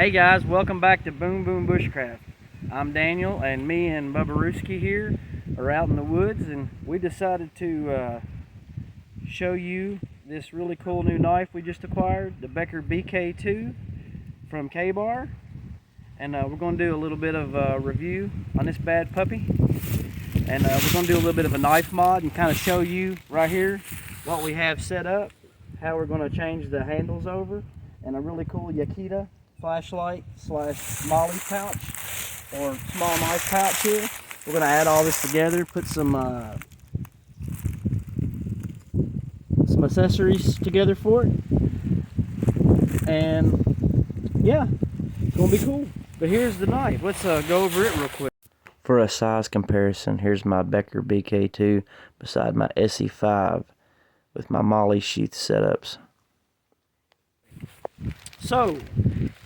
Hey guys, welcome back to Boom Boom Bushcraft. I'm Daniel, and me and Bubba Ruski here are out in the woods, and we decided to show you this really cool new knife we just acquired, the Becker BK-2 from K-Bar. And we're going to do a little bit of a review on this bad puppy. And we're going to do a little bit of a knife mod and kind of show you right here what we have set up, how we're going to change the handles over, and a really cool Gvidon flashlight / molly pouch or small knife pouch here. We're going to add all this together, put some accessories together for it, and yeah, it's going to be cool. But here's the knife. Let's go over it real quick. For a size comparison, here's my Becker BK-2 beside my SE5 with my molly sheath setups. So,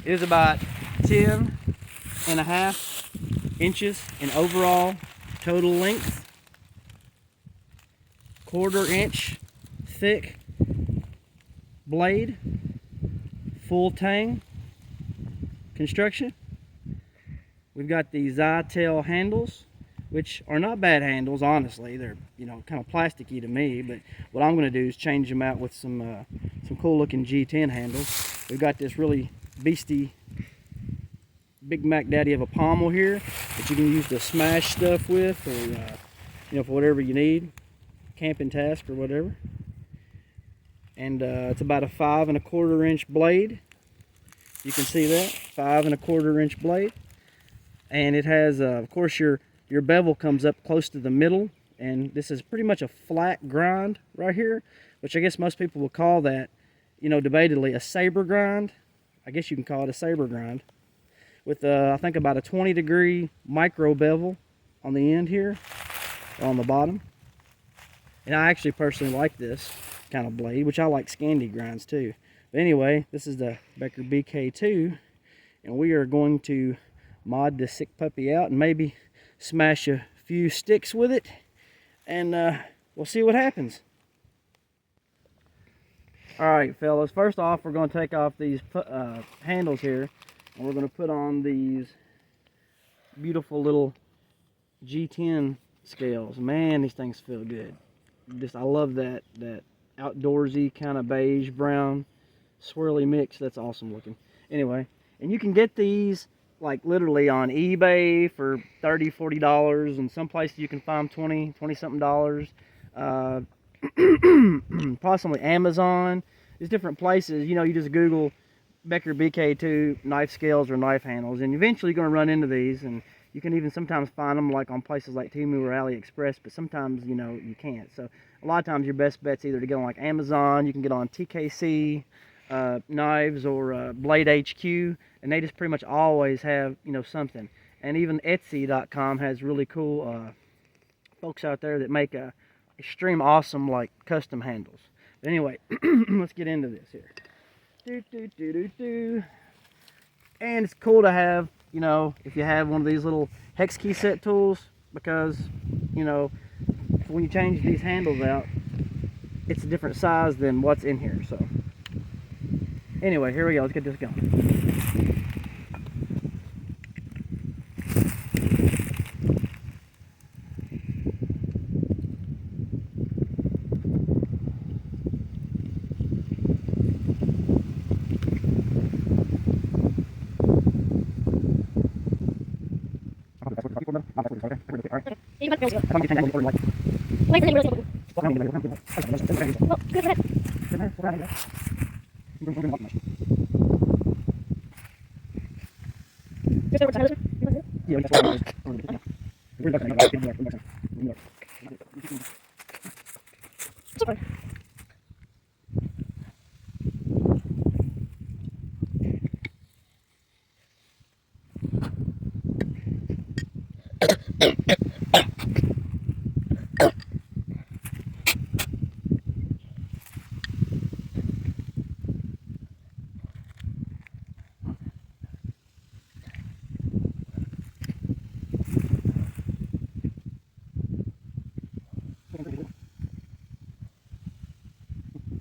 it is about 10.5 inches in overall total length, 1/4 inch thick blade, full tang construction. We've got these eye-tail handles, which are not bad handles, honestly. They're, you know, kind of plasticky to me, but what I'm going to do is change them out with some cool-looking G10 handles. We've got this really beastie Big Mac Daddy of a pommel here that you can use to smash stuff with, or you know, for whatever you need, camping task or whatever. And it's about a 5 1/4 inch blade. You can see that 5 1/4 inch blade. And it has, of course, your bevel comes up close to the middle, and this is pretty much a flat grind right here, which I guess most people will call that, you know, debatably a saber grind. I guess you can call it a saber grind, with I think about a 20-degree micro bevel on the end here, on the bottom. And I actually personally like this kind of blade, which I like Scandi grinds too. But anyway, this is the Becker BK-2, and we are going to mod this sick puppy out and maybe smash a few sticks with it, and we'll see what happens. Alright fellas, first off we're going to take off these handles here, and we're going to put on these beautiful little G10 scales. Man, these things feel good. I love that outdoorsy kind of beige brown swirly mix. That's awesome looking. Anyway, and you can get these like literally on eBay for $30, $40, and some places you can find them $20 something dollars. Possibly Amazon. There's different places. You know, you just Google Becker BK-2 knife scales or knife handles, and eventually you're going to run into these. And you can even sometimes find them like on places like Temu or AliExpress, but sometimes, you know, you can't. So a lot of times your best bet's either to get on like Amazon. You can get on TKC knives, or Blade HQ, and they just pretty much always have, you know, something. And even Etsy.com has really cool folks out there that make extreme awesome like custom handles. But anyway, let's get into this here. And it's cool to have, you know, if you have one of these little hex key set tools, because, you know, when you change these handles out, it's a different size than what's in here. So anyway, here we go. Let's get this going.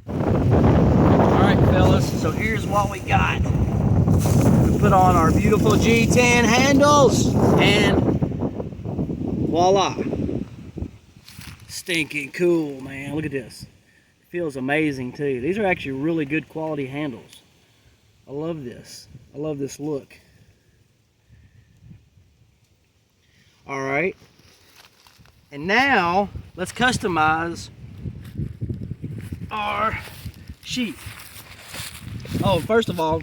Alright fellas, so here's what we got. We put on our beautiful G10 handles, and voila. Stinking cool, man. Look at this. It feels amazing too. These are actually really good quality handles. I love this. I love this look. All right. And now let's customize our sheath. Oh, first of all,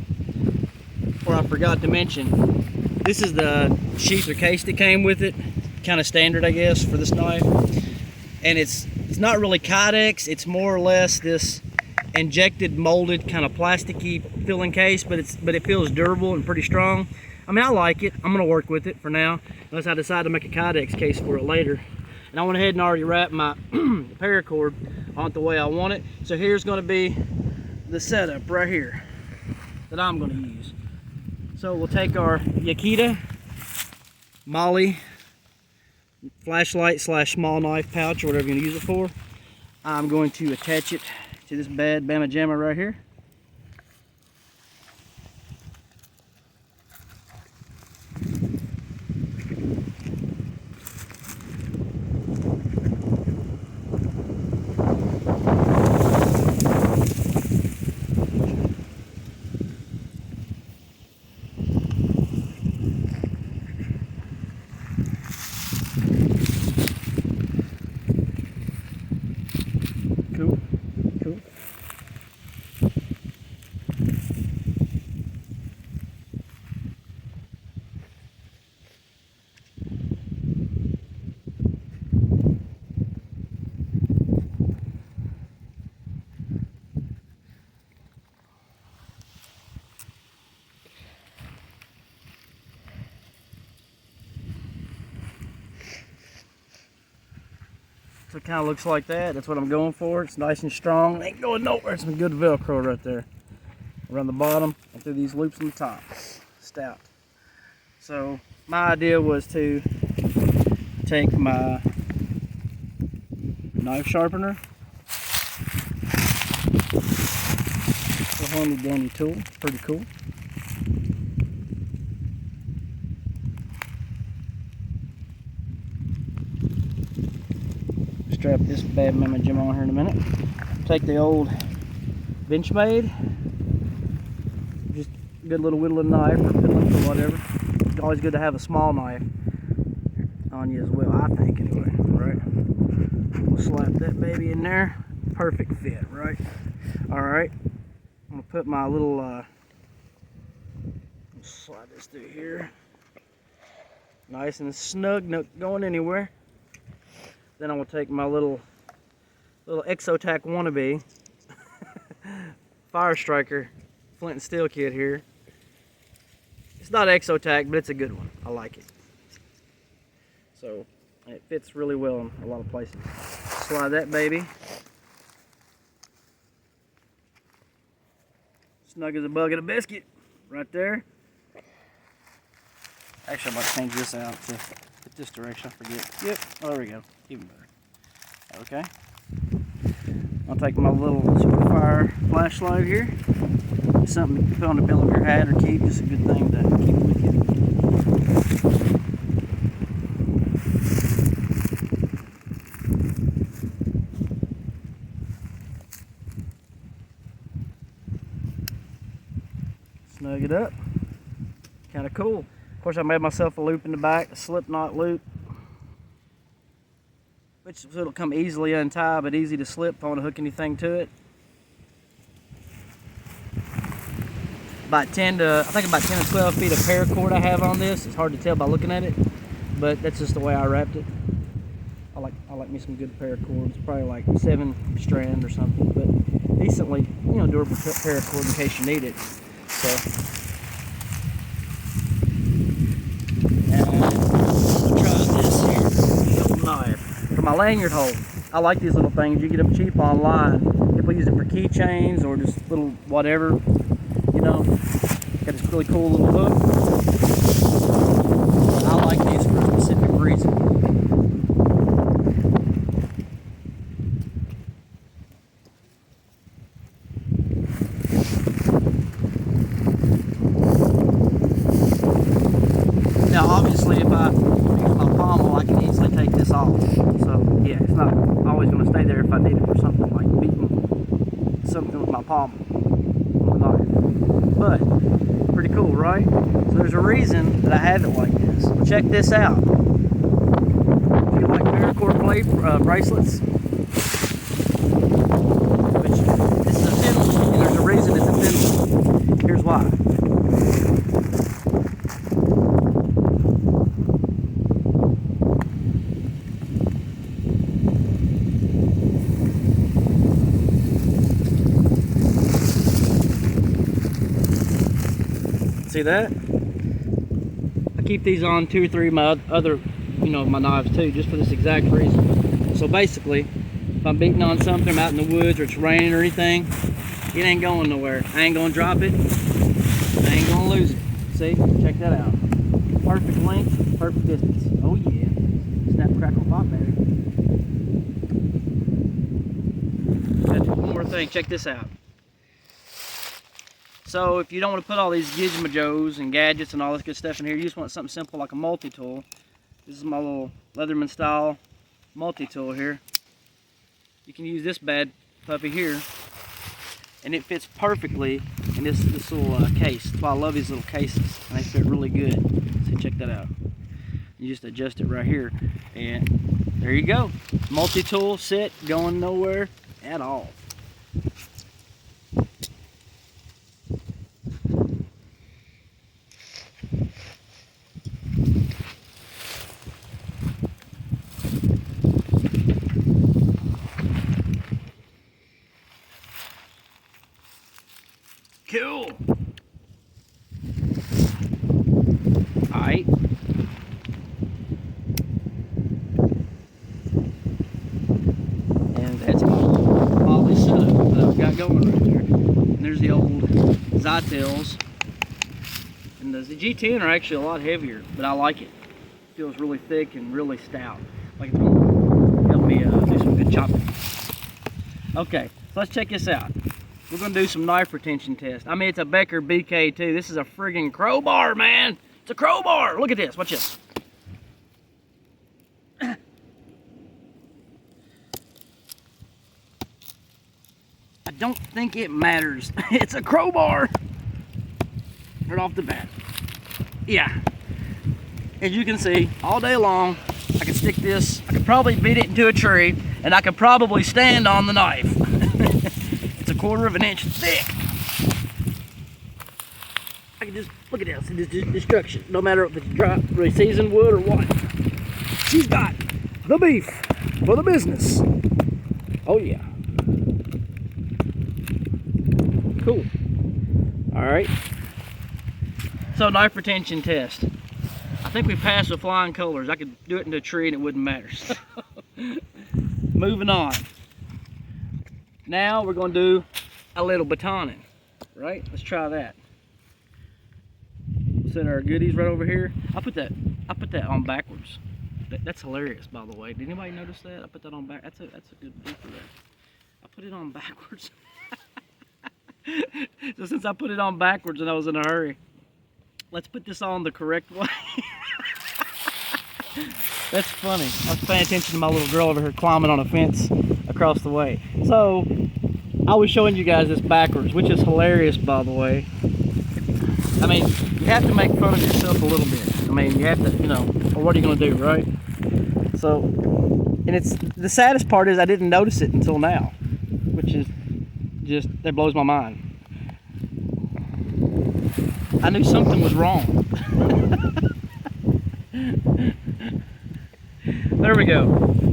before I forgot to mention, this is the sheath or case that came with it. Kind of standard, I guess, for this knife. And it's not really Kydex, it's more or less this injected molded kind of plasticky feeling case, but it feels durable and pretty strong. I mean, I like it. I'm gonna work with it for now, unless I decide to make a Kydex case for it later. And I went ahead and already wrapped my paracord on it the way I want it. So here's gonna be the setup right here that I'm gonna use. So we'll take our Yakita Molly flashlight / small knife pouch, or whatever you're gonna use it for. I'm going to attach it to this bad Bama Jamma right here. Cool. So it kind of looks like that. That's what I'm going for. It's nice and strong. It ain't going nowhere. Some good Velcro right there. Around the bottom and through these loops on the top. Stout. So my idea was to take my knife sharpener. It's a handy dandy tool. Pretty cool. Strap this bad Mama Jim on here in a minute. Take the old Benchmade, just a good little whittling knife or fiddling or whatever. It's always good to have a small knife on you as well, I think anyway, right? We'll slap that baby in there. Perfect fit, right? Alright, I'm gonna put my little, slide this through here. Nice and snug, not going anywhere. Then I'm gonna take my little Exotac wannabe Fire Striker flint and steel kit here. It's not Exotac, but it's a good one. I like it. So it fits really well in a lot of places. Slide that baby. Snug as a bug in a biscuit, right there. Actually, I might change this out to fit this direction. I forget. Yep. Oh, there we go. Even better. Okay. I'll take my little Superfire flashlight here. Something to put on the bill of your hat or keep. Just a good thing to keep with you. Snug it up. Kind of cool. Of course, I made myself a loop in the back, a slip knot loop, which so it'll come easily untied, but easy to slip if I want to hook anything to it. About 10 to 12 feet of paracord I have on this. It's hard to tell by looking at it, but that's just the way I wrapped it. I like me some good paracord. It's probably like 7 strand or something, but decently, durable paracord in case you need it. So. For my lanyard hole, I like these little things. You get them cheap online. People use it for keychains or just little whatever, Got this really cool little hook. I like these for a specific reason. obviously if I use my pommel, I can easily take this off. So yeah, it's not always going to stay there if I need it for something like beating something with my pommel on the knife. But pretty cool, right? So there's a reason that I have it like this. Well, check this out. If you like paracord blade bracelets, which this is a thin one, and there's a reason it's a thin one. Here's why. See that? I keep these on 2 or 3 of my other, my knives too, just for this exact reason. So basically, if I'm beating on something, I'm out in the woods or it's raining or anything, it ain't going nowhere. I ain't gonna drop it. I ain't gonna lose it. See? Check that out. Perfect length, perfect distance. Oh yeah. Snap, crackle, pop, baby. Gotta do one more thing. Check this out. So if you don't want to put all these gizmojos and gadgets and all this good stuff in here, you just want something simple like a multi-tool. This is my little Leatherman style multi-tool here. You can use this bad puppy here, and it fits perfectly in this little case. That's why I love these little cases, and they fit really good. So check that out. You just adjust it right here, and there you go. Multi-tool set, going nowhere at all. Cool. Alright. And that's all this setup that I've got going right there. And there's the old Zytels. And the G10 are actually a lot heavier, but I like it. It feels really thick and really stout. Like it's gonna help me do some good chopping. Okay, so let's check this out. We're going to do some knife retention test. I mean, it's a Becker BK-2. This is a friggin' crowbar, man. It's a crowbar. Look at this. Watch this. I don't think it matters. It's a crowbar. Right off the bat. Yeah. As you can see, all day long, I could stick this. I could probably beat it into a tree, and I could probably stand on the knife. 1/4 of an inch thick. I can just look at this. It's just destruction. No matter if it's dry, seasoned wood or what. She's got the beef for the business. Oh yeah. Cool. All right. So knife retention test. I think we passed with flying colors. I could do it in a tree and it wouldn't matter. So, moving on. Now we're going to do a little batoning, right? Let's try that. Set our goodies right over here. I put that on backwards. That's hilarious, by the way. Did anybody notice that? I put that on back. That's a good for that. I put it on backwards. So since I put it on backwards and I was in a hurry, let's put this on the correct way. That's funny. I was paying attention to my little girl over here climbing on a fence across the way. So I was showing you guys this backwards, which is hilarious, by the way. I mean, you have to make fun of yourself a little bit. I mean, you have to, or what are you going to do, right? So, and it's the saddest part is I didn't notice it until now, which is just, that blows my mind. I knew something was wrong. There we go.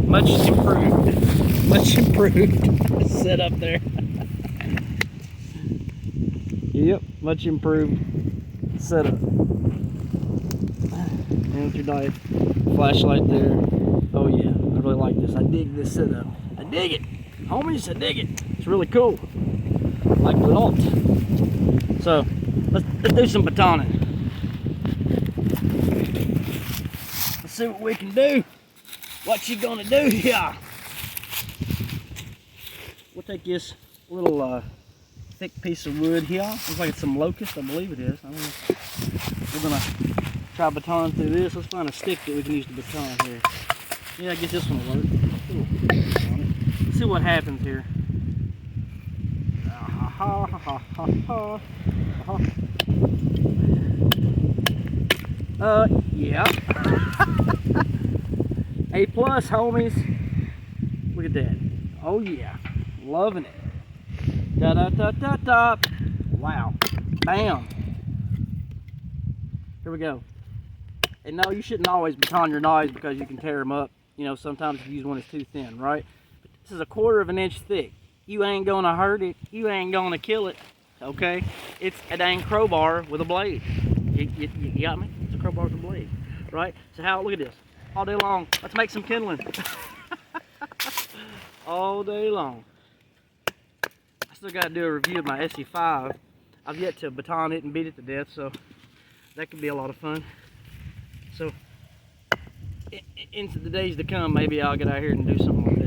Much improved. Much improved setup there. Yep, much improved setup. And with your knife, flashlight there. Oh yeah, I really like this. I dig this setup. I dig it. Homies, I dig it. It's really cool. Like it a lot. So, let's do some batoning. Let's see what we can do. What you gonna do here? We'll take this little thick piece of wood here. Looks like it's some locust, I believe it is. We're gonna try baton through this. Let's find a stick that we can use to baton here. Yeah, I guess this one will work. Let's see what happens here. Yeah. A plus, homies. Look at that. Oh yeah, loving it. Da da da da da. Wow. Bam. Here we go. And no, you shouldn't always baton your knives because you can tear them up. You know, sometimes if you use one that's too thin, right? But this is a 1/4 of an inch thick. You ain't gonna hurt it. You ain't gonna kill it. Okay? It's a dang crowbar with a blade. You got me? It's a crowbar with a blade, right? So how? Look at this. All day long. Let's make some kindling. All day long. I still got to do a review of my SE5. I've yet to baton it and beat it to death, so that could be a lot of fun. So into the days to come, maybe I'll get out here and do something like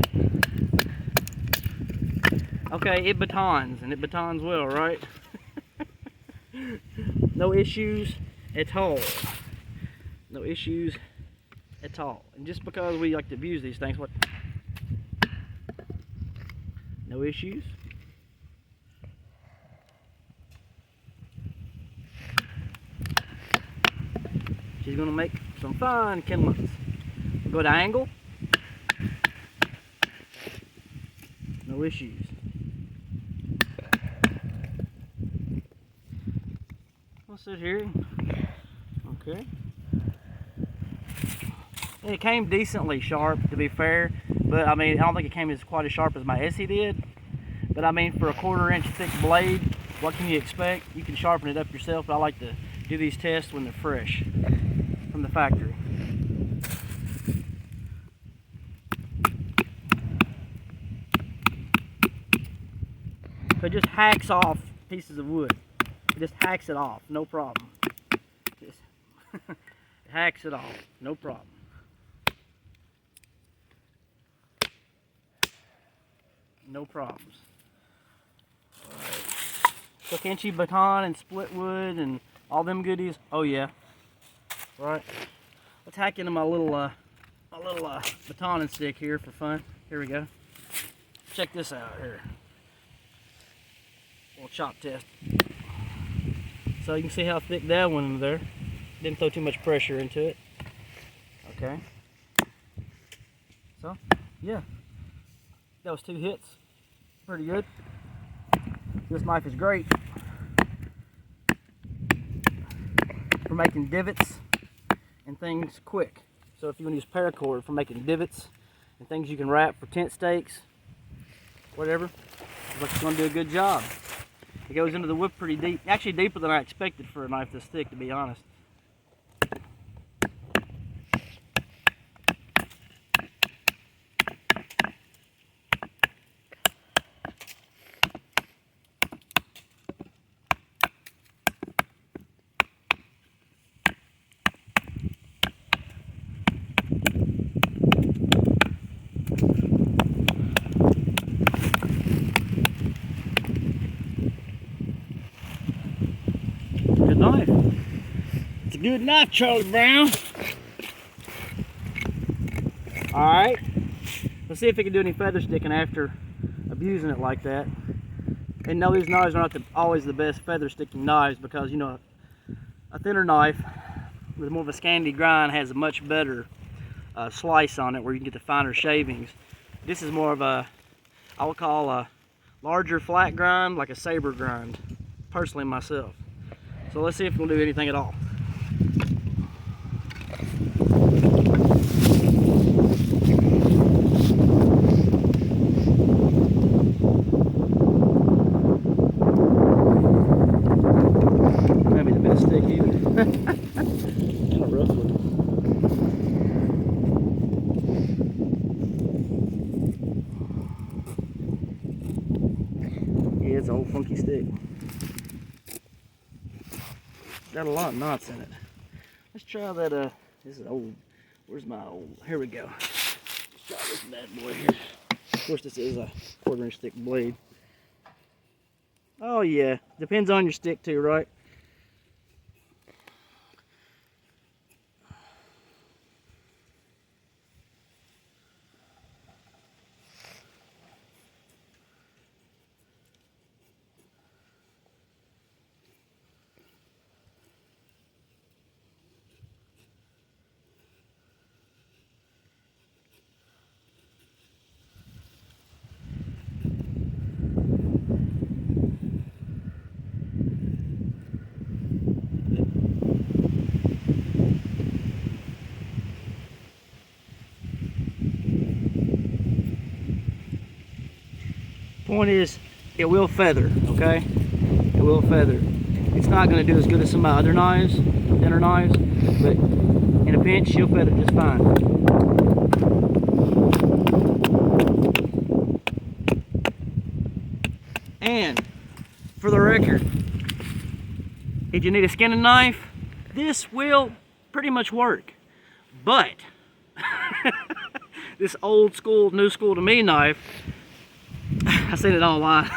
that. Okay, it batons, and it batons well, right? No issues at all. No issues at all. And just because we like to abuse these things, what? No issues. She's gonna make some fun kindlings. Good angle. No issues. I'll sit here. Okay. And it came decently sharp, to be fair, but I mean, I don't think it came as quite as sharp as my SE did. But I mean, for a 1/4 inch thick blade, what can you expect? You can sharpen it up yourself, but I like to do these tests when they're fresh from the factory. So it just hacks off pieces of wood. It just hacks it off, no problem. Just hacks it off, no problem. No problems. Alright. So can't you baton and split wood and all them goodies? Oh yeah. Right. Let's hack into my little batoning stick here for fun. Here we go. Check this out here. Little chop test. So you can see how thick that went in there. Didn't throw too much pressure into it. Okay. So, yeah. That was 2 hits. Pretty good. This knife is great for making divots and things quick. So if you want to use paracord for making divots and things you can wrap for tent stakes, whatever, looks like it's going to do a good job. It goes into the wood pretty deep, actually deeper than I expected for a knife this thick, to be honest. Good knife. It's a good knife, Charlie Brown. Alright. Let's see if we can do any feather sticking after abusing it like that. And no, these knives are not always the best feather sticking knives because, you know, a thinner knife with more of a Scandi grind has a much better slice on it where you can get the finer shavings. This is more of a, I would call a larger flat grind, like a saber grind, personally myself. So let's see if we'll do anything at all. That'd be the best stick either. Kind of rough looking. Yeah, it's an old funky stick. Got a lot of knots in it. Let's try that, this is old. Where's my old? Here we go. Let's try this bad boy here. Of course, this is a 1/4 inch thick blade. Oh yeah, depends on your stick too, right? Point is, it will feather, okay? It will feather. It's not going to do as good as some of my other knives, thinner knives, but in a pinch, she'll feather just fine. And for the record, if you need a skinning knife, this will pretty much work. But this old school, new school to me knife, I seen it online.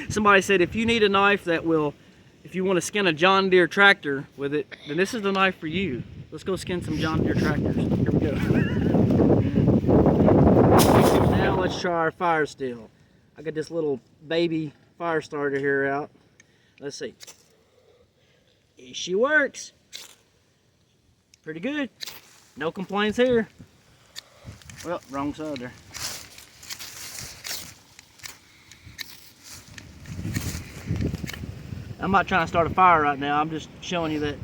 Somebody said if you need a knife that will, if you want to skin a John Deere tractor with it, then this is the knife for you. Let's go skin some John Deere tractors. Here we go. Now let's try our fire steel. I got this little baby fire starter here out. Let's see. She works. Pretty good. No complaints here. Well, wrong side there. I'm not trying to start a fire right now. I'm just showing you that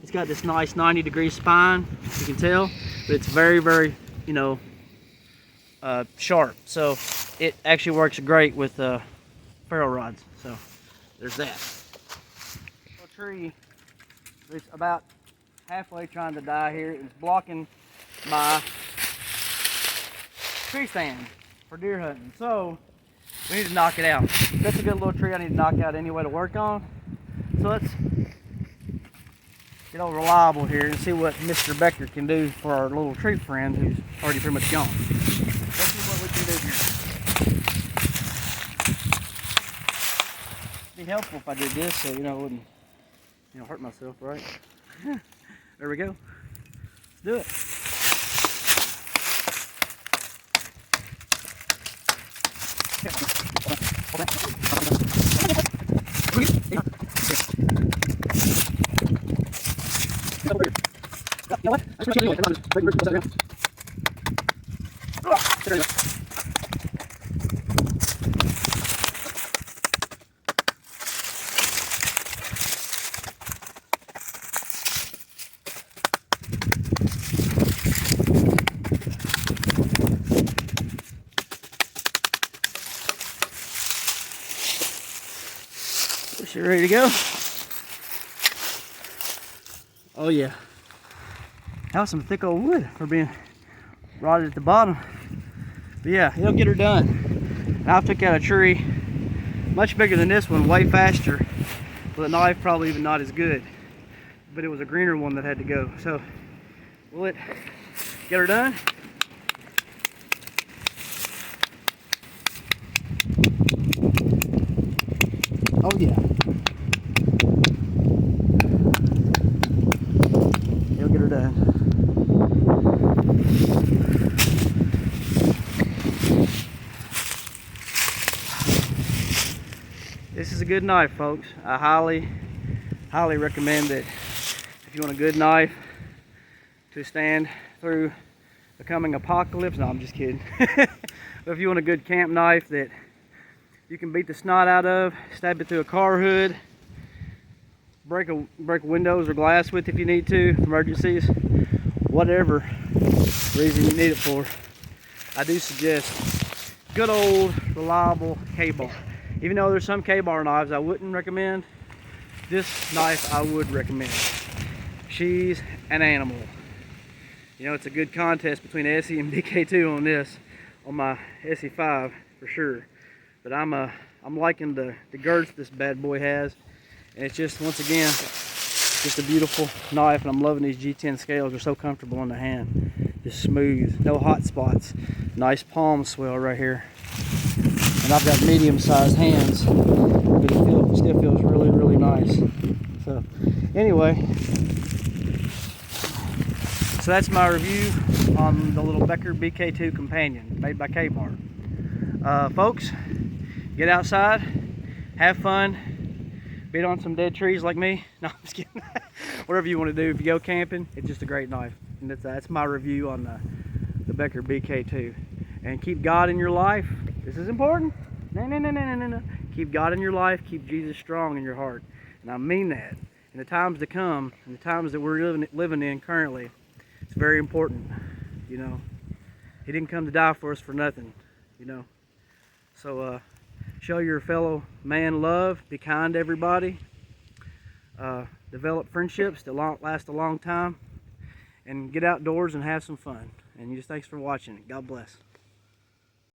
it's got this nice 90-degree spine, you can tell, but it's very, very, you know, sharp. So it actually works great with ferro rods. So there's that. A tree that's about halfway trying to die here. It's blocking my tree stand for deer hunting. So we need to knock it out. That's a good little tree I need to knock out anyway to work on. So let's get over reliable here and see what Mr. Becker can do for our little tree friend who's already pretty much gone. Let's see what we can do here. It'd be helpful if I did this so, you know, I wouldn't, you know, hurt myself, right? There we go. Let's do it. You ready to go? Oh yeah. That was some thick old wood for being rotted at the bottom. But yeah, it'll get her done. Now I took out a tree much bigger than this one, way faster. With a knife probably even not as good. But it was a greener one that had to go. So will it get her done? Oh yeah. He'll get her done. This is a good knife, folks. I highly recommend it. If you want a good knife to stand through the coming apocalypse, no, I'm just kidding. But if you want a good camp knife that you can beat the snot out of, stab it through a car hood, break windows or glass with if you need to, emergencies, whatever reason you need it for, I do suggest good old reliable K-bar. Even though there's some K-bar knives I wouldn't recommend, this knife I would recommend. She's an animal. You know, it's a good contest between Essie and BK-2 on this, on my Essie5 for sure. But I'm liking the girth this bad boy has, and it's just, once again, just a beautiful knife. And I'm loving these G10 scales. They're so comfortable in the hand, just smooth, no hot spots, nice palm swell right here. And I've got medium-sized hands, but it still feels really nice. So anyway, so that's my review on the little Becker BK-2 companion made by K-Bar. Folks, get outside, have fun, beat on some dead trees like me. No, I'm just kidding. Whatever you want to do. If you go camping, it's just a great knife. And that's my review on the Becker BK-2. And keep God in your life. This is important. No. Keep God in your life. Keep Jesus strong in your heart. And I mean that. In the times to come, in the times that we're living in currently, it's very important. You know, He didn't come to die for us for nothing. You know. So show your fellow man love, be kind to everybody, develop friendships that last a long time, and get outdoors and have some fun. And just thanks for watching. God bless.